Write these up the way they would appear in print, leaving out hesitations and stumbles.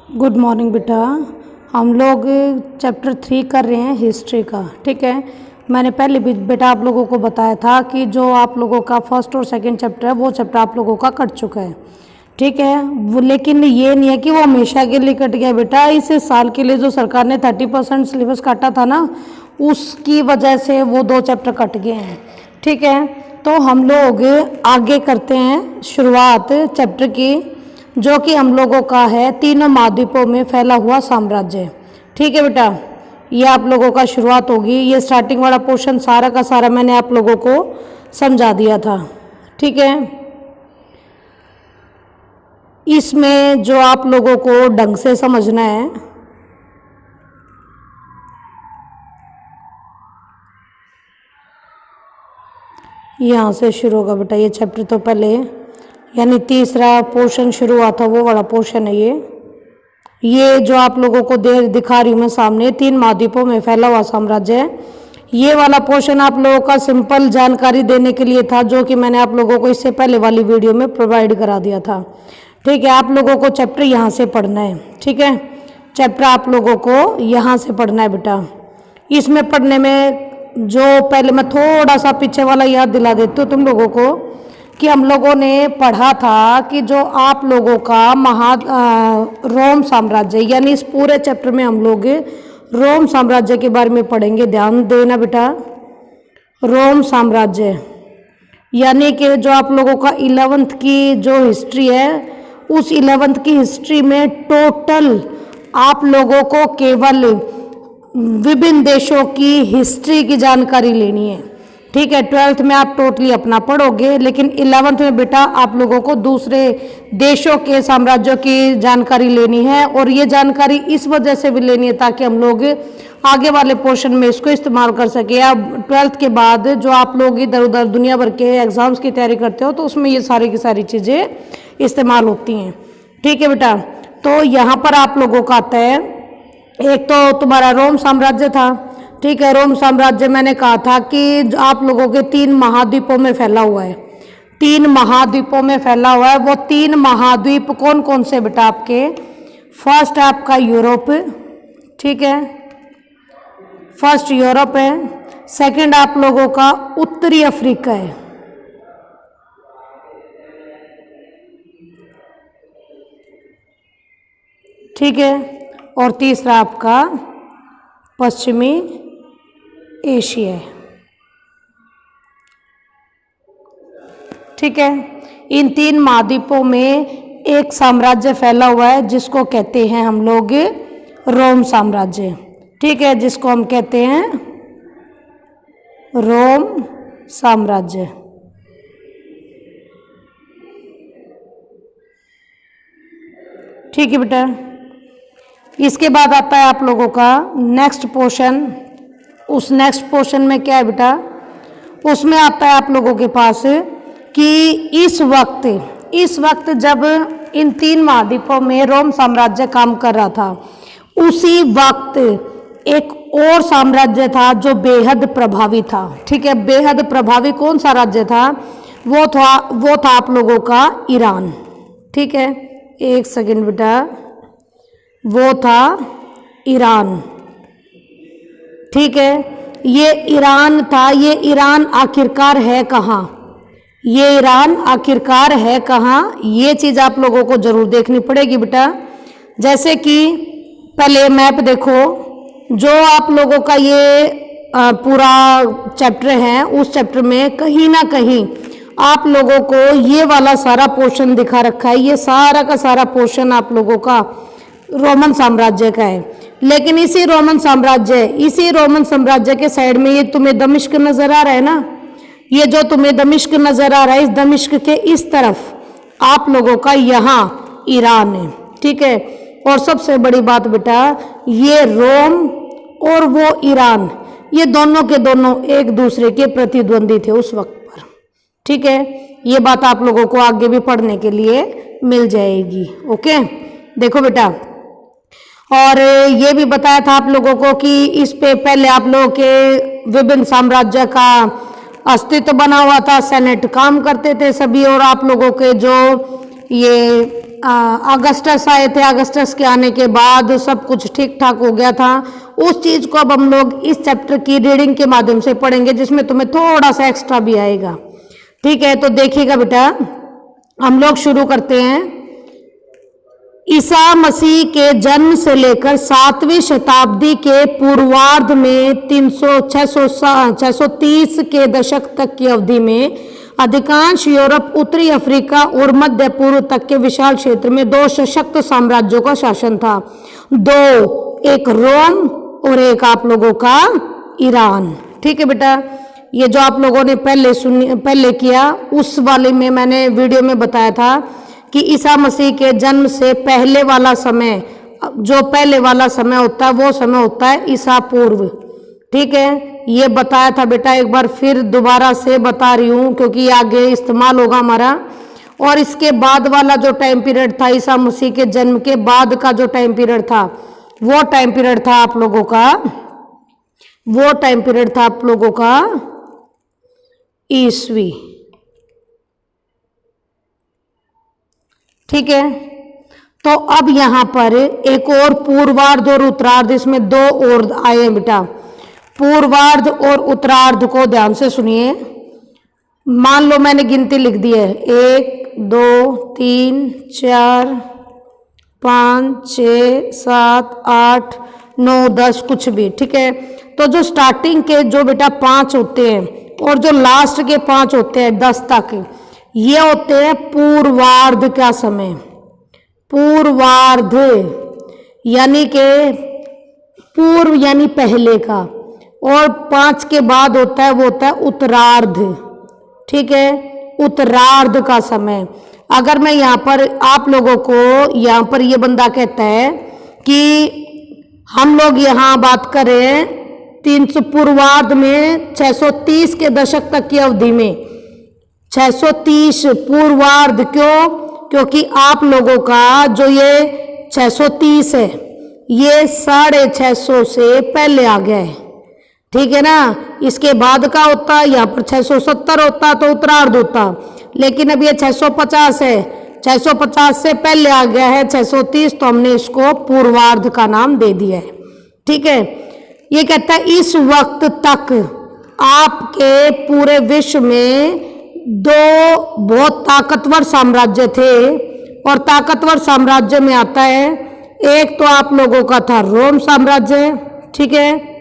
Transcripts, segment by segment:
Good morning बेटा। हम लोग चैप्टर 3 कर रहे हैं हिस्ट्री का। ठीक है, मैंने पहले भी बेटा आप लोगों को बताया था कि जो आप लोगों का फर्स्ट और सेकंड चैप्टर है वो चैप्टर आप लोगों का कट चुका है। ठीक है, वो लेकिन ये नहीं है कि वो हमेशा के लिए कट गया बेटा। इस साल के लिए जो सरकार ने 30% सिलेबस काटा था ना, उसकी वजह से वो 2 चैप्टर कट गए हैं। ठीक है, तो हम लोग आगे करते हैं शुरुआत चैप्टर की, जो कि हम लोगों का है तीनों महाद्वीपों में फैला हुआ साम्राज्य। ठीक है बेटा, ये आप लोगों का शुरुआत होगी। ये स्टार्टिंग वाला पोर्शन सारा का सारा मैंने आप लोगों को समझा दिया था। ठीक है, इसमें जो आप लोगों को ढंग से समझना है, यहाँ से शुरू होगा बेटा ये चैप्टर। तो पहले यानी तीसरा पोर्शन शुरू हुआ था वो वाला पोर्शन है ये जो आप लोगों को दिखा रही हूँ मैं सामने, 3 महाद्वीपों में फैला हुआ साम्राज्य है। ये वाला पोर्शन आप लोगों का सिंपल जानकारी देने के लिए था, जो कि मैंने आप लोगों को इससे पहले वाली वीडियो में प्रोवाइड करा दिया था। ठीक है, आप लोगों को चैप्टर यहाँ से पढ़ना है। ठीक है, चैप्टर आप लोगों को यहाँ से पढ़ना है बेटा। इसमें पढ़ने में जो पहले मैं थोड़ा सा पीछे वाला याद दिला देती हूँ तुम लोगों को, कि हम लोगों ने पढ़ा था कि जो आप लोगों का रोम साम्राज्य, यानी इस पूरे चैप्टर में हम लोग रोम साम्राज्य के बारे में पढ़ेंगे। ध्यान देना बेटा, रोम साम्राज्य यानी कि जो आप लोगों का 11th की जो हिस्ट्री है, उस 11th की हिस्ट्री में टोटल आप लोगों को केवल विभिन्न देशों की हिस्ट्री की जानकारी लेनी है। ठीक है, 12th में आप टोटली अपना पढ़ोगे, लेकिन 11th में बेटा आप लोगों को दूसरे देशों के साम्राज्यों की जानकारी लेनी है। और ये जानकारी इस वजह से भी लेनी है ताकि हम लोग आगे वाले पोर्शन में इसको इस्तेमाल कर सके। अब 12th के बाद जो आप लोग इधर उधर दुनिया भर के एग्जाम्स की तैयारी करते हो, तो उसमें ये सारी की सारी चीज़ें इस्तेमाल होती हैं। ठीक है बेटा, तो यहाँ पर आप लोगों का आता है, एक तो तुम्हारा रोम साम्राज्य था। ठीक है, रोम साम्राज्य मैंने कहा था कि आप लोगों के 3 महाद्वीपों में फैला हुआ है। 3 महाद्वीपों में फैला हुआ है। वो 3 महाद्वीप कौन कौन से बेटा आपके? फर्स्ट है आपका यूरोप। ठीक है, फर्स्ट यूरोप है। सेकंड आप लोगों का उत्तरी अफ्रीका है। ठीक है, और तीसरा आपका पश्चिमी एशिया है। ठीक है, इन 3 महाद्वीपों में एक साम्राज्य फैला हुआ है जिसको कहते हैं हम लोग रोम साम्राज्य। ठीक है, जिसको हम कहते हैं रोम साम्राज्य। ठीक है बेटा, इसके बाद आता है आप लोगों का नेक्स्ट पोर्शन। उस नेक्स्ट पोर्शन में क्या है बेटा? उसमें आता है आप लोगों के पास कि इस वक्त जब इन 3 महाद्वीपों में रोम साम्राज्य काम कर रहा था, उसी वक्त एक और साम्राज्य था जो बेहद प्रभावी था। ठीक है, बेहद प्रभावी कौन सा राज्य था? वो था आप लोगों का ईरान। ठीक है, एक सेकंड बेटा, वो था ईरान। ठीक है, ये ईरान था। ये ईरान आखिरकार है कहाँ? ये ईरान आखिरकार है कहाँ? ये चीज़ आप लोगों को जरूर देखनी पड़ेगी बेटा। जैसे कि पहले मैप देखो, जो आप लोगों का ये पूरा चैप्टर है, उस चैप्टर में कहीं ना कहीं आप लोगों को ये वाला सारा पोर्शन दिखा रखा है। ये सारा का सारा पोर्शन आप लोगों का रोमन साम्राज्य का है। लेकिन इसी रोमन साम्राज्य के साइड में ये तुम्हें दमिश्क नजर आ रहा है ना, ये जो तुम्हें दमिश्क नजर आ रहा है, इस दमिश्क के इस तरफ आप लोगों का यहाँ ईरान है। ठीक है, और सबसे बड़ी बात बेटा, ये रोम और वो ईरान, ये दोनों के दोनों एक दूसरे के प्रतिद्वंदी थे उस वक्त पर। ठीक है, ये बात आप लोगों को आगे भी पढ़ने के लिए मिल जाएगी। ओके, देखो बेटा, और ये भी बताया था आप लोगों को कि इस पे पहले आप लोगों के विभिन्न साम्राज्य का अस्तित्व बना हुआ था, सेनेट काम करते थे सभी, और आप लोगों के जो ये अगस्टस आए थे, अगस्टस के आने के बाद सब कुछ ठीक ठाक हो गया था। उस चीज़ को अब हम लोग इस चैप्टर की रीडिंग के माध्यम से पढ़ेंगे, जिसमें तुम्हें थोड़ा सा एक्स्ट्रा भी आएगा। ठीक है, तो देखिएगा बेटा, हम लोग शुरू करते हैं। ईसा मसीह के जन्म से लेकर 7वीं शताब्दी के पूर्वार्ध में 630 के दशक तक की अवधि में अधिकांश यूरोप, उत्तरी अफ्रीका और मध्य पूर्व तक के विशाल क्षेत्र में 2 सशक्त साम्राज्यों का शासन था। 2, एक रोम और एक आप लोगों का ईरान। ठीक है बेटा, ये जो आप लोगों ने पहले किया उस वाले में मैंने वीडियो में बताया था कि ईसा मसीह के जन्म से पहले वाला समय, जो पहले वाला समय होता है वो समय होता है ईसा पूर्व। ठीक है, ये बताया था बेटा, एक बार फिर दोबारा से बता रही हूँ क्योंकि ये आगे इस्तेमाल होगा हमारा। और इसके बाद वाला जो टाइम पीरियड था, ईसा मसीह के जन्म के बाद का जो टाइम पीरियड था, वो टाइम पीरियड था आप लोगों का ईसवी। ठीक है, तो अब यहाँ पर एक और पूर्वार्ध और उत्तरार्ध, इसमें 2 और आए हैं बेटा। पूर्वार्ध और उत्तरार्ध को ध्यान से सुनिए। मान लो मैंने गिनती लिख दी है, 1 2 3 4 5 6 7 8 9 10 कुछ भी। ठीक है, तो जो स्टार्टिंग के जो बेटा 5 होते हैं और जो लास्ट के 5 होते हैं 10 तक, ये होते हैं पूर्वार्ध का समय। पूर्वार्ध यानी के पूर्व यानी पहले का, और 5 के बाद होता है वो होता है उत्तरार्ध। ठीक है, उत्तरार्ध का समय। अगर मैं यहाँ पर आप लोगों को, यहाँ पर ये बंदा कहता है कि हम लोग यहाँ बात करें 300 पूर्वार्ध में 630 के दशक तक की अवधि में, 630 पूर्वार्ध। क्यों? क्योंकि आप लोगों का जो ये 630 है ये 650 से पहले आ गया है। ठीक है ना, इसके बाद का होता, यहाँ पर 670 होता तो उत्तरार्ध होता, लेकिन अब ये 650 है, 650 से पहले आ गया है 630, तो हमने इसको पूर्वार्ध का नाम दे दिया है। ठीक है, ये कहता है इस वक्त तक आपके पूरे विश्व में 2 बहुत ताकतवर साम्राज्य थे, और ताकतवर साम्राज्य में आता है, एक तो आप लोगों का था रोम साम्राज्य। ठीक है,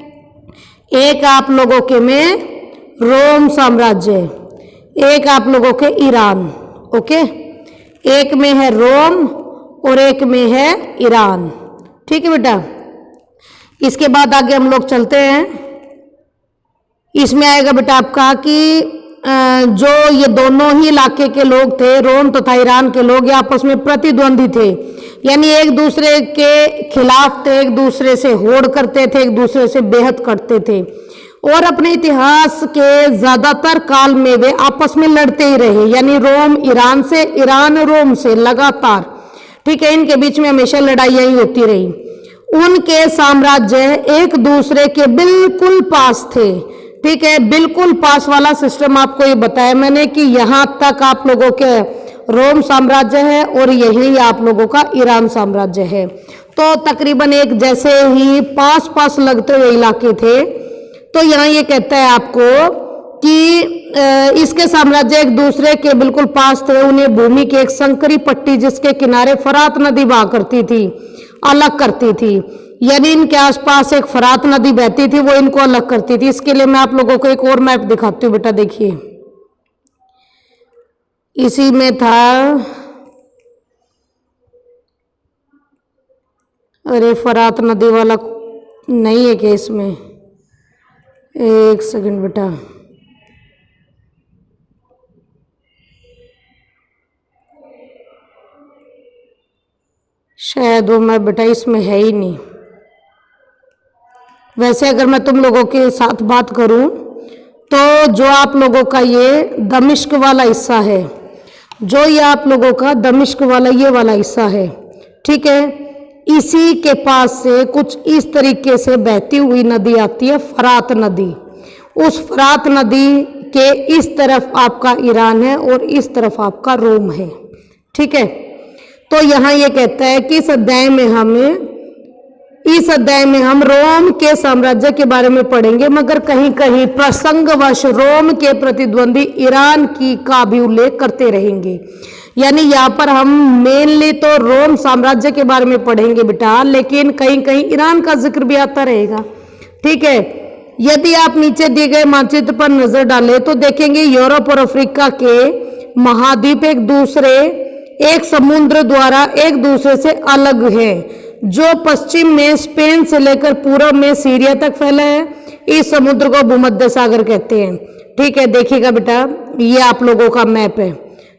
एक आप लोगों के में रोम साम्राज्य, एक आप लोगों के ईरान। ओके, एक में है रोम और एक में है ईरान। ठीक है बेटा, इसके बाद आगे हम लोग चलते हैं। इसमें आएगा बेटा आपका कि जो ये दोनों ही इलाके के लोग थे, रोम तथा ईरान के लोग, ये आपस में प्रतिद्वंदी थे, यानी एक दूसरे के खिलाफ थे, एक दूसरे से होड़ करते थे, एक दूसरे से बेहद करते थे, और अपने इतिहास के ज्यादातर काल में वे आपस में लड़ते ही रहे, यानी रोम ईरान से, ईरान रोम से लगातार। ठीक है, इनके बीच में हमेशा लड़ाइयाँ ही होती रही। उनके साम्राज्य एक दूसरे के बिल्कुल पास थे। ठीक है, बिल्कुल पास वाला सिस्टम आपको ये बताया मैंने कि यहाँ तक आप लोगों के रोम साम्राज्य है और यही आप लोगों का ईरान साम्राज्य है, तो तकरीबन एक जैसे ही पास पास लगते हुए इलाके थे। तो यहाँ ये कहता है आपको कि इसके साम्राज्य एक दूसरे के बिल्कुल पास थे। उन्हें भूमि की एक संकरी पट्टी जिसके किनारे फरात नदी बहा करती थी अलग करती थी, यानी इनके आसपास एक फरात नदी बहती थी, वो इनको अलग करती थी। इसके लिए मैं आप लोगों को एक और मैप दिखाती हूँ बेटा, देखिए इसी में था, अरे फरात नदी वाला नहीं है क्या इसमें, एक सेकंड बेटा, शायद वो मैं बेटा इसमें है ही नहीं। वैसे अगर मैं तुम लोगों के साथ बात करूं तो जो आप लोगों का ये दमिश्क वाला हिस्सा है, जो ये आप लोगों का दमिश्क वाला ये वाला हिस्सा है, ठीक है, इसी के पास से कुछ इस तरीके से बहती हुई नदी आती है, फरात नदी। उस फरात नदी के इस तरफ आपका ईरान है और इस तरफ आपका रोम है। ठीक है, तो यहाँ ये कहता है कि इस अध्याय में हम रोम के साम्राज्य के बारे में पढ़ेंगे, मगर कहीं कहीं प्रसंगवश रोम के प्रतिद्वंदी ईरान का भी उल्लेख करते रहेंगे। यानी यहाँ पर हम मेनली तो रोम साम्राज्य के बारे में पढ़ेंगे बेटा, लेकिन कहीं कहीं ईरान का जिक्र भी आता रहेगा। ठीक है, यदि आप नीचे दिए गए मानचित्र पर नजर डालें तो देखेंगे यूरोप और अफ्रीका के महाद्वीप एक समुद्र द्वारा एक दूसरे से अलग है, जो पश्चिम में स्पेन से लेकर पूर्व में सीरिया तक फैला है। इस समुद्र को भूमध्य सागर कहते हैं। ठीक है, देखिएगा बेटा, ये आप लोगों का मैप है।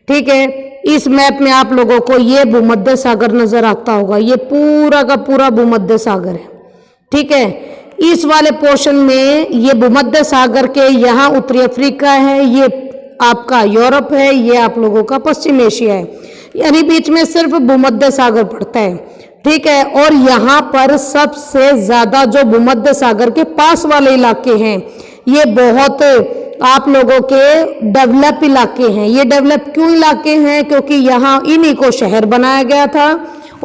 ठीक है, इस मैप में आप लोगों को ये भूमध्य सागर नजर आता होगा, ये पूरा का पूरा भूमध्य सागर है। ठीक है, इस वाले पोर्शन में ये भूमध्य सागर के यहाँ उत्तरी अफ्रीका है, ये आपका यूरोप है, ये आप लोगों का पश्चिम एशिया है, यानी बीच में सिर्फ भूमध्य सागर पड़ता है। ठीक है, और यहाँ पर सबसे ज्यादा जो भूमध्य सागर के पास वाले इलाके हैं, ये बहुत आप लोगों के डेवलप इलाके हैं। ये डेवलप क्यों इलाके हैं? क्योंकि यहाँ इन्हीं को शहर बनाया गया था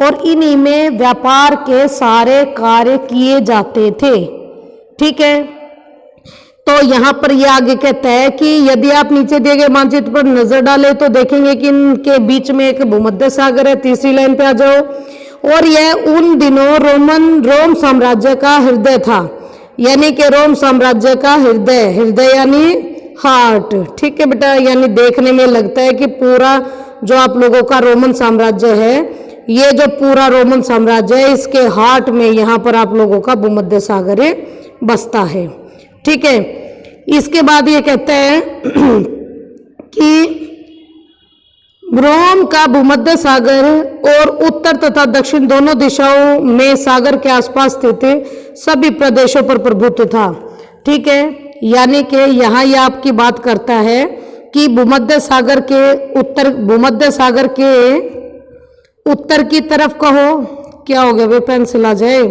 और इन्हीं में व्यापार के सारे कार्य किए जाते थे। ठीक है, तो यहाँ पर ये आगे कहता है कि यदि आप नीचे दिए गए मानचित्र पर नजर डालें तो देखेंगे कि इनके बीच में एक भूमध्य सागर है। तीसरी लाइन पे आ जाओ। और यह उन दिनों रोम साम्राज्य का हृदय था, यानी कि रोम साम्राज्य का हृदय यानी हार्ट। ठीक है बेटा, यानी देखने में लगता है कि पूरा जो आप लोगों का रोमन साम्राज्य है, ये जो पूरा रोमन साम्राज्य है, इसके हार्ट में यहाँ पर आप लोगों का भूमध्य सागर बसता है। ठीक है, इसके बाद ये कहता है कि रोम का भूमध्य सागर और उत्तर तथा दक्षिण दोनों दिशाओं में सागर के आसपास स्थित सभी प्रदेशों पर प्रभुत्व था। ठीक है, यानी कि यहाँ ये आपकी बात करता है कि भूमध्य सागर के उत्तर की तरफ कहो, क्या हो गया वे पेंसिल आ जाए,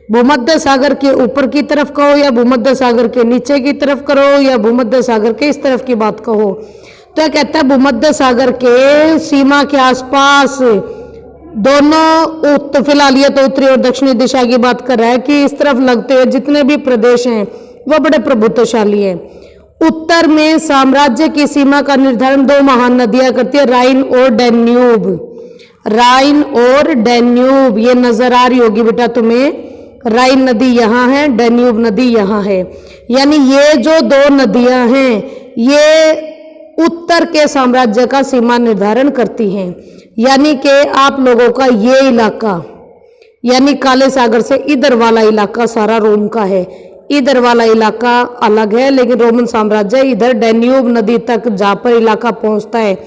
भूमध्य सागर के ऊपर की तरफ कहो या भूमध्य सागर के नीचे की तरफ करो या भूमध्य सागर के इस तरफ की बात कहो। तो कहता है भूमध्य सागर के सीमा के आसपास दोनों, फिलहाल ये तो उत्तरी और दक्षिणी दिशा की बात कर रहा है कि इस तरफ लगते हुए जितने भी प्रदेश हैं वो बड़े प्रभुत्वशाली हैं। उत्तर में साम्राज्य की सीमा का निर्धारण दो महान नदियां करती है, राइन और डैन्यूब। ये नजर आ रही होगी बेटा तुम्हें, राइन नदी यहाँ है, डैन्यूब नदी यहाँ है। यानी ये जो दो नदियां हैं, ये उत्तर के साम्राज्य का सीमा निर्धारण करती हैं। यानी कि आप लोगों का ये इलाका, यानी काले सागर से इधर वाला इलाका सारा रोम का है, इधर वाला इलाका अलग है, लेकिन रोमन साम्राज्य इधर डैन्यूब नदी तक जहाँ पर इलाका पहुँचता है,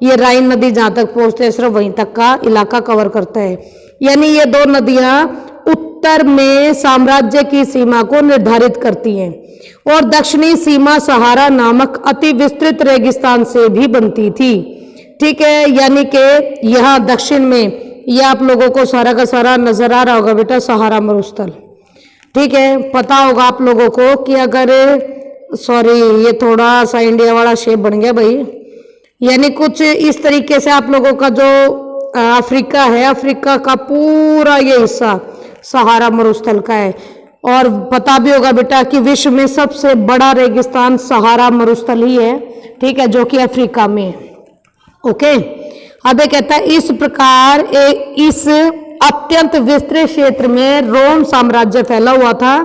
ये राइन नदी जहाँ तक पहुँचते है सिर्फ वहीं तक का इलाका कवर करता है। यानी ये दो नदियाँ उत्तर में साम्राज्य की सीमा को निर्धारित करती हैं और दक्षिणी सीमा सहारा नामक अति विस्तृत रेगिस्तान से भी बनती थी। ठीक है, यानी कि यहाँ दक्षिण में ये आप लोगों को सारा का सारा नजर आ रहा होगा बेटा, सहारा मरुस्थल। ठीक है, पता होगा आप लोगों को कि अगर ये थोड़ा सा इंडिया वाला शेप बन गया भाई, यानी कुछ इस तरीके से आप लोगों का जो अफ्रीका है, अफ्रीका का पूरा ये हिस्सा सहारा मरुस्थल का है। और पता भी होगा बेटा कि विश्व में सबसे बड़ा रेगिस्तान सहारा मरुस्थल ही है। ठीक है, जो कि अफ्रीका में है। ओके, अब ये कहता है इस प्रकार इस अत्यंत विस्तृत क्षेत्र में रोम साम्राज्य फैला हुआ था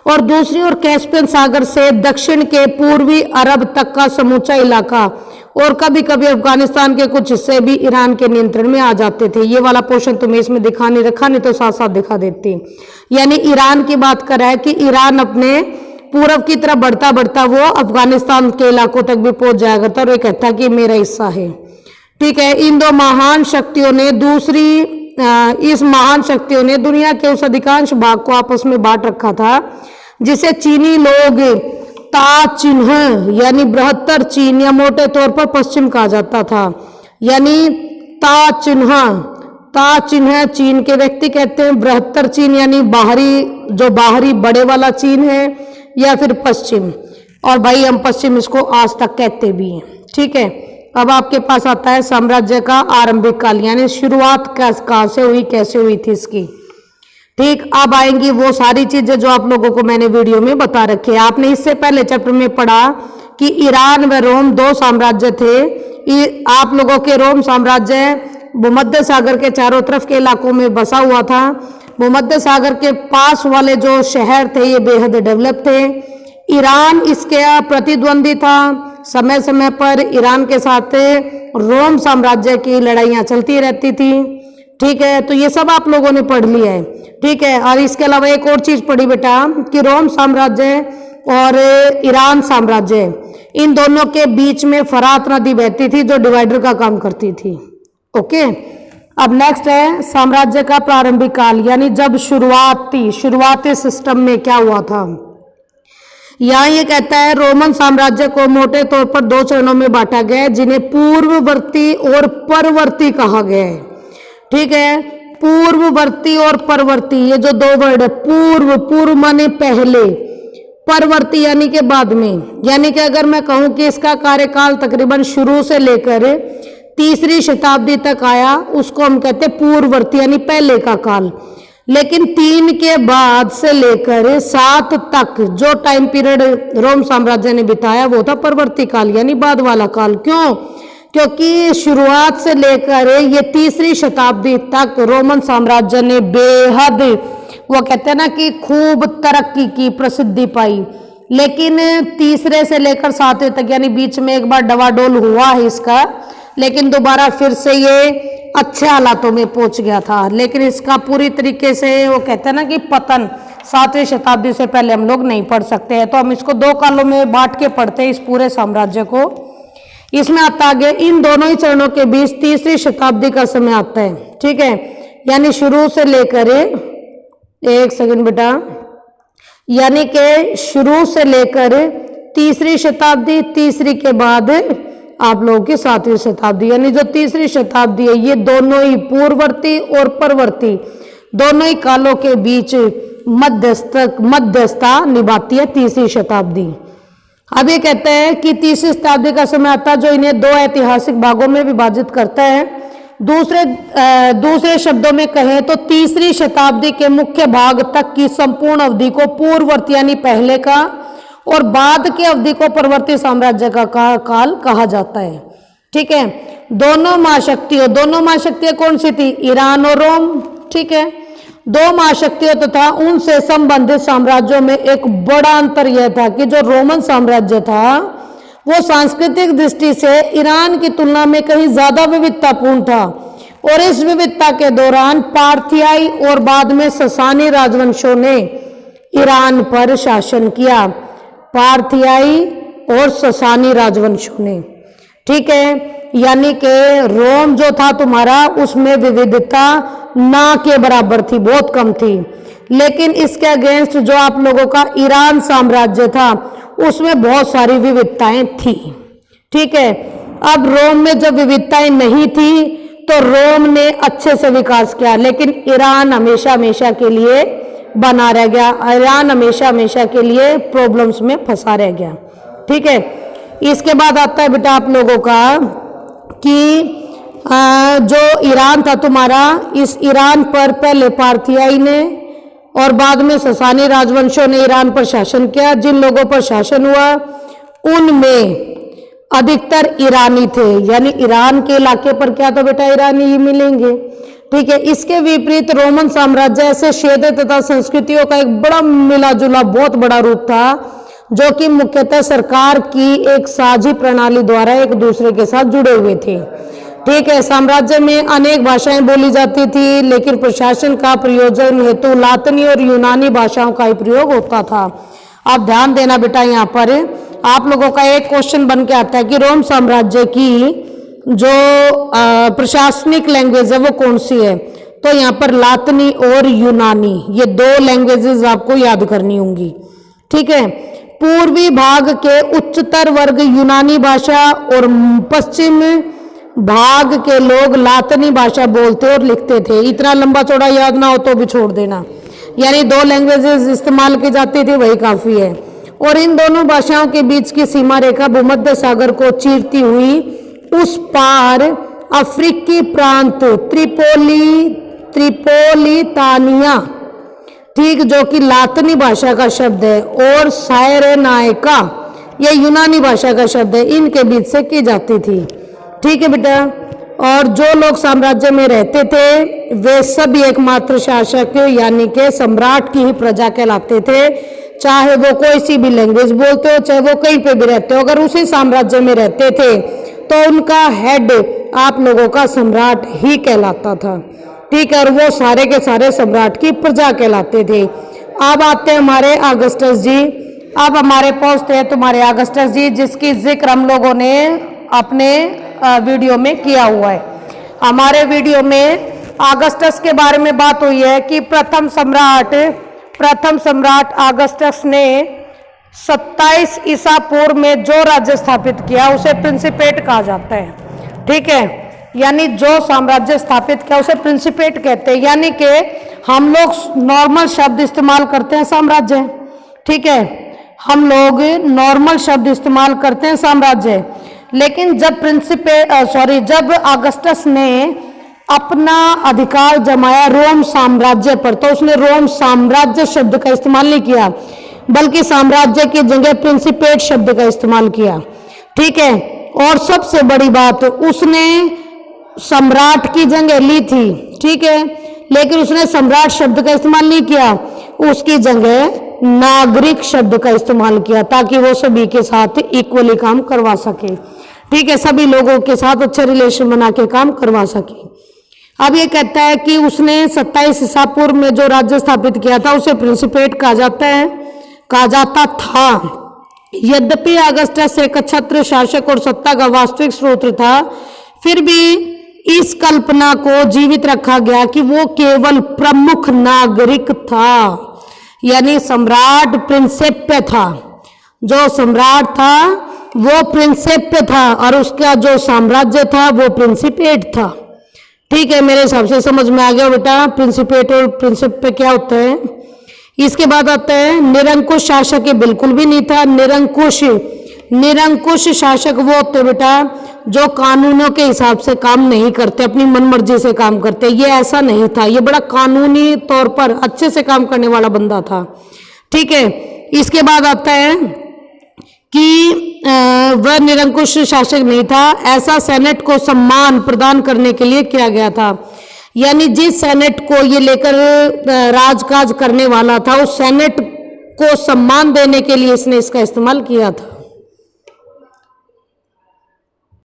और दूसरी ओर कैस्पियन सागर से दक्षिण के पूर्वी अरब तक का समूचा इलाका और कभी कभी अफगानिस्तान के कुछ हिस्से भी ईरान के नियंत्रण में आ जाते थे। ये वाला पोर्शन तुम्हें इसमें दिखा नहीं रखा, नहीं तो साथ साथ दिखा देती। यानी ईरान की बात कर रहा है कि ईरान अपने पूर्व की तरफ बढ़ता बढ़ता वो अफगानिस्तान के इलाकों तक भी पहुंच जाया करता और ये कहता कि मेरा हिस्सा है। ठीक है, इन दो महान शक्तियों ने इस महान शक्तियों ने दुनिया के उस अधिकांश भाग को आपस में बांट रखा था जिसे चीनी लोग ता चिन्ह यानी बृहत्तर चीन या मोटे तौर पर पश्चिम कहा जाता था। यानी ता चिन्ह चीन के व्यक्ति कहते हैं, बृहत्तर चीन यानी बाहरी बड़े वाला चीन है या फिर पश्चिम, और भाई हम पश्चिम इसको आज तक कहते भी हैं। ठीक है, अब आपके पास आता है साम्राज्य का आरंभिक काल, यानी शुरुआत कहाँ से हुई, कैसे हुई थी इसकी। ठीक, अब आएंगी वो सारी चीजें जो आप लोगों को मैंने वीडियो में बता रखी है। आपने इससे पहले चैप्टर में पढ़ा कि ईरान व रोम दो साम्राज्य थे। आप लोगों के रोम साम्राज्य भूमध्य सागर के चारों तरफ के इलाकों में बसा हुआ था। भूमध्य सागर के पास वाले जो शहर थे ये बेहद डेवलप थे। ईरान इसके प्रतिद्वंदी था। समय समय पर ईरान के साथ रोम साम्राज्य की लड़ाइयाँ चलती रहती थी। ठीक है, तो ये सब आप लोगों ने पढ़ लिया है। ठीक है, और इसके अलावा एक और चीज पढ़ी बेटा कि रोम साम्राज्य और ईरान साम्राज्य, इन दोनों के बीच में फरात नदी बहती थी जो डिवाइडर का काम करती थी। ओके, अब नेक्स्ट है साम्राज्य का प्रारंभिक काल, यानी जब शुरुआती सिस्टम में क्या हुआ था। यहाँ ये कहता है रोमन साम्राज्य को मोटे तौर पर दो चरणों में बांटा गया है, जिन्हें पूर्ववर्ती और परवर्ती कहा गया है। ठीक है, पूर्ववर्ती और परवर्ती, ये जो दो वर्ड है, पूर्व माने पहले, परवर्ती यानी के बाद में। यानी कि अगर मैं कहूं कि इसका कार्यकाल तकरीबन शुरू से लेकर तीसरी शताब्दी तक आया, उसको हम कहते हैं पूर्ववर्ती यानी पहले का काल। लेकिन 3 के बाद से लेकर 7 तक जो टाइम पीरियड रोम साम्राज्य ने बिताया वो था परवर्ती काल यानी बाद वाला काल। क्यों? क्योंकि शुरुआत से लेकर ये तीसरी शताब्दी तक रोमन साम्राज्य ने बेहद, वो कहते हैं ना कि खूब तरक्की की, प्रसिद्धि पाई। लेकिन तीसरे से लेकर 7वें तक यानी बीच में एक बार डवाडोल हुआ है इसका, लेकिन दोबारा फिर से ये अच्छे हालातों में पहुंच गया था। लेकिन इसका पूरी तरीके से वो कहते हैं ना कि पतन 7वीं शताब्दी से पहले हम लोग नहीं पढ़ सकते हैं, तो हम इसको 2 कालों में बांट के पढ़ते हैं इस पूरे साम्राज्य को। इसमें आता आगे इन दोनों ही चरणों के बीच तीसरी शताब्दी का समय आता है। ठीक है, यानी शुरू से लेकर, एक सेकंड बेटा, यानी कि शुरू से लेकर तीसरी शताब्दी, तीसरी के बाद आप लोगों की 7वीं शताब्दी, यानी जो तीसरी शताब्दी है ये दोनों ही पूर्ववर्ती और परवर्ती दोनों ही कालों के बीच मध्यस्थता निभाती है तीसरी शताब्दी। अब ये कहते हैं कि तीसरी शताब्दी का समय आता है जो इन्हें 2 ऐतिहासिक भागों में विभाजित करता है। दूसरे शब्दों में कहें तो तीसरी शताब्दी के मुख्य भाग तक की संपूर्ण अवधि को पूर्ववर्ती यानी पहले का और बाद के अवधि को परवर्ती साम्राज्य का काल कहा जाता है। ठीक है, दोनों महाशक्तियां कौन सी थी? ईरान और रोम। ठीक है, 2 महाशक्तियों तथा उनसे संबंधित साम्राज्यों में एक बड़ा अंतर यह था कि जो रोमन साम्राज्य था वो सांस्कृतिक दृष्टि से ईरान की तुलना में कहीं ज्यादा विविधतापूर्ण था और इस विविधता के दौरान पार्थियाई और बाद में ससानी राजवंशों ने ईरान पर शासन किया। पार्थियाई और ससानी राजवंशों ने। ठीक है, यानी कि रोम जो था तुम्हारा उसमें विविधता ना के बराबर थी, बहुत कम थी। लेकिन इसके अगेंस्ट जो आप लोगों का ईरान साम्राज्य था उसमें बहुत सारी विविधताएं थी। ठीक है, अब रोम में जब विविधताएं नहीं थी तो रोम ने अच्छे से विकास किया, लेकिन ईरान हमेशा के लिए बना रह गया। ईरान हमेशा के लिए प्रॉब्लम्स में फंसा रह गया। ठीक है, इसके बाद आता है बेटा आप लोगों का कि जो ईरान था तुम्हारा, इस ईरान पर पहले पार्थियाई ने और बाद में ससानी राजवंशों ने ईरान पर शासन किया। जिन लोगों पर शासन हुआ उनमें अधिकतर ईरानी थे, यानी ईरान के इलाके पर क्या था बेटा? ईरानी ही मिलेंगे। ठीक है, इसके विपरीत रोमन साम्राज्य ऐसे क्षेत्र तथा संस्कृतियों का एक बड़ा मिला जुला बहुत बड़ा रूप था जो कि मुख्यतः सरकार की एक साझी प्रणाली द्वारा एक दूसरे के साथ जुड़े हुए थे। ठीक है, साम्राज्य में अनेक भाषाएं बोली जाती थी, लेकिन प्रशासन का प्रयोजन हेतु लातिनी और यूनानी भाषाओं का ही प्रयोग होता था। आप ध्यान देना बेटा, यहाँ पर आप लोगों का एक क्वेश्चन बन के आता है कि रोम साम्राज्य की जो प्रशासनिक लैंग्वेज है वो कौन सी है? तो यहाँ पर लातिनी और यूनानी, ये 2 लैंग्वेजेस आपको याद करनी होंगी। ठीक है, पूर्वी भाग के उच्चतर वर्ग यूनानी भाषा और पश्चिम भाग के लोग लातिनी भाषा बोलते और लिखते थे। इतना लंबा चौड़ा याद ना हो तो भी छोड़ देना, यानी 2 लैंग्वेजेस इस्तेमाल की जाती थी, वही काफी है। और इन दोनों भाषाओं के बीच की सीमा रेखा भूमध्य सागर को चीरती हुई उस पार अफ्रीकी प्रांत त्रिपोलितानिया, ठीक, जो कि लातिनी भाषा का शब्द है, और सायरेनाइका, ये यूनानी भाषा का शब्द है, इनके बीच से की जाती थी। ठीक है बेटा। और जो लोग साम्राज्य में रहते थे वे सभी एकमात्र शासक यानी के सम्राट की ही प्रजा कहलाते थे, चाहे वो कोई सी भी लैंग्वेज बोलते हो, चाहे वो कहीं पे भी रहते हो। अगर उसी साम्राज्य में रहते थे तो उनका हेड आप लोगों का सम्राट ही कहलाता था। ठीक है, और वो सारे के सारे सम्राट की प्रजा कहलाते थे। अब आते हैं हमारे अगस्टस जी। अब हमारे पहुंचते हैं तुम्हारे अगस्टस जी, जिसकी जिक्र हम लोगों ने अपने वीडियो में किया हुआ है। हमारे वीडियो में अगस्टस के बारे में बात हुई है कि प्रथम सम्राट अगस्टस ने 27 ईसा पूर्व में जो राज्य स्थापित किया उसे प्रिंसिपेट कहा जाता है। ठीक है, यानी जो साम्राज्य स्थापित किया उसे प्रिंसिपेट कहते हैं। यानी कि हम लोग नॉर्मल शब्द इस्तेमाल करते हैं साम्राज्य। ठीक है, हम लोग नॉर्मल शब्द इस्तेमाल करते हैं साम्राज्य, लेकिन जब अगस्टस ने अपना अधिकार जमाया रोम साम्राज्य पर, तो उसने रोम साम्राज्य शब्द का इस्तेमाल नहीं किया, बल्कि साम्राज्य की जगह प्रिंसिपेट शब्द का इस्तेमाल किया। ठीक है, और सबसे बड़ी बात, उसने सम्राट की जगह ली थी। ठीक है, लेकिन उसने सम्राट शब्द का इस्तेमाल नहीं किया, उसकी जगह नागरिक शब्द का इस्तेमाल किया, ताकि वो सभी के साथ इक्वली काम करवा सके। ठीक है, सभी लोगों के साथ अच्छे रिलेशन बना के काम करवा सके। अब ये कहता है कि उसने 27 ईसा पूर्व में जो राज्य स्थापित किया था उसे प्रिंसिपेट कहा जाता था। यद्यपि अगस्टस एक क्षत्रिय शासक और सत्ता का वास्तविक स्रोत था, फिर भी इस कल्पना को जीवित रखा गया कि वो केवल प्रमुख नागरिक था, यानी सम्राट प्रिंसिप्य था। जो सम्राट था वो प्रिंसिप्य था और उसका जो साम्राज्य था वो प्रिंसिपेट था। ठीक है, मेरे हिसाब से समझ में आ गया बेटा प्रिंसिपेट और प्रिंसिप्य क्या होता है। इसके बाद आता है निरंकुश शासक, बिल्कुल भी नहीं था। निरंकुश शासक वो होते बेटा जो कानूनों के हिसाब से काम नहीं करते, अपनी मनमर्जी से काम करते। ये ऐसा नहीं था, ये बड़ा कानूनी तौर पर अच्छे से काम करने वाला बंदा था। ठीक है, इसके बाद आता है कि वह निरंकुश शासक नहीं था, ऐसा सेनेट को सम्मान प्रदान करने के लिए किया गया था। यानी जिस सेनेट को ये लेकर राजकाज करने वाला था, उस सेनेट को सम्मान देने के लिए इसने इसका इस्तेमाल किया था।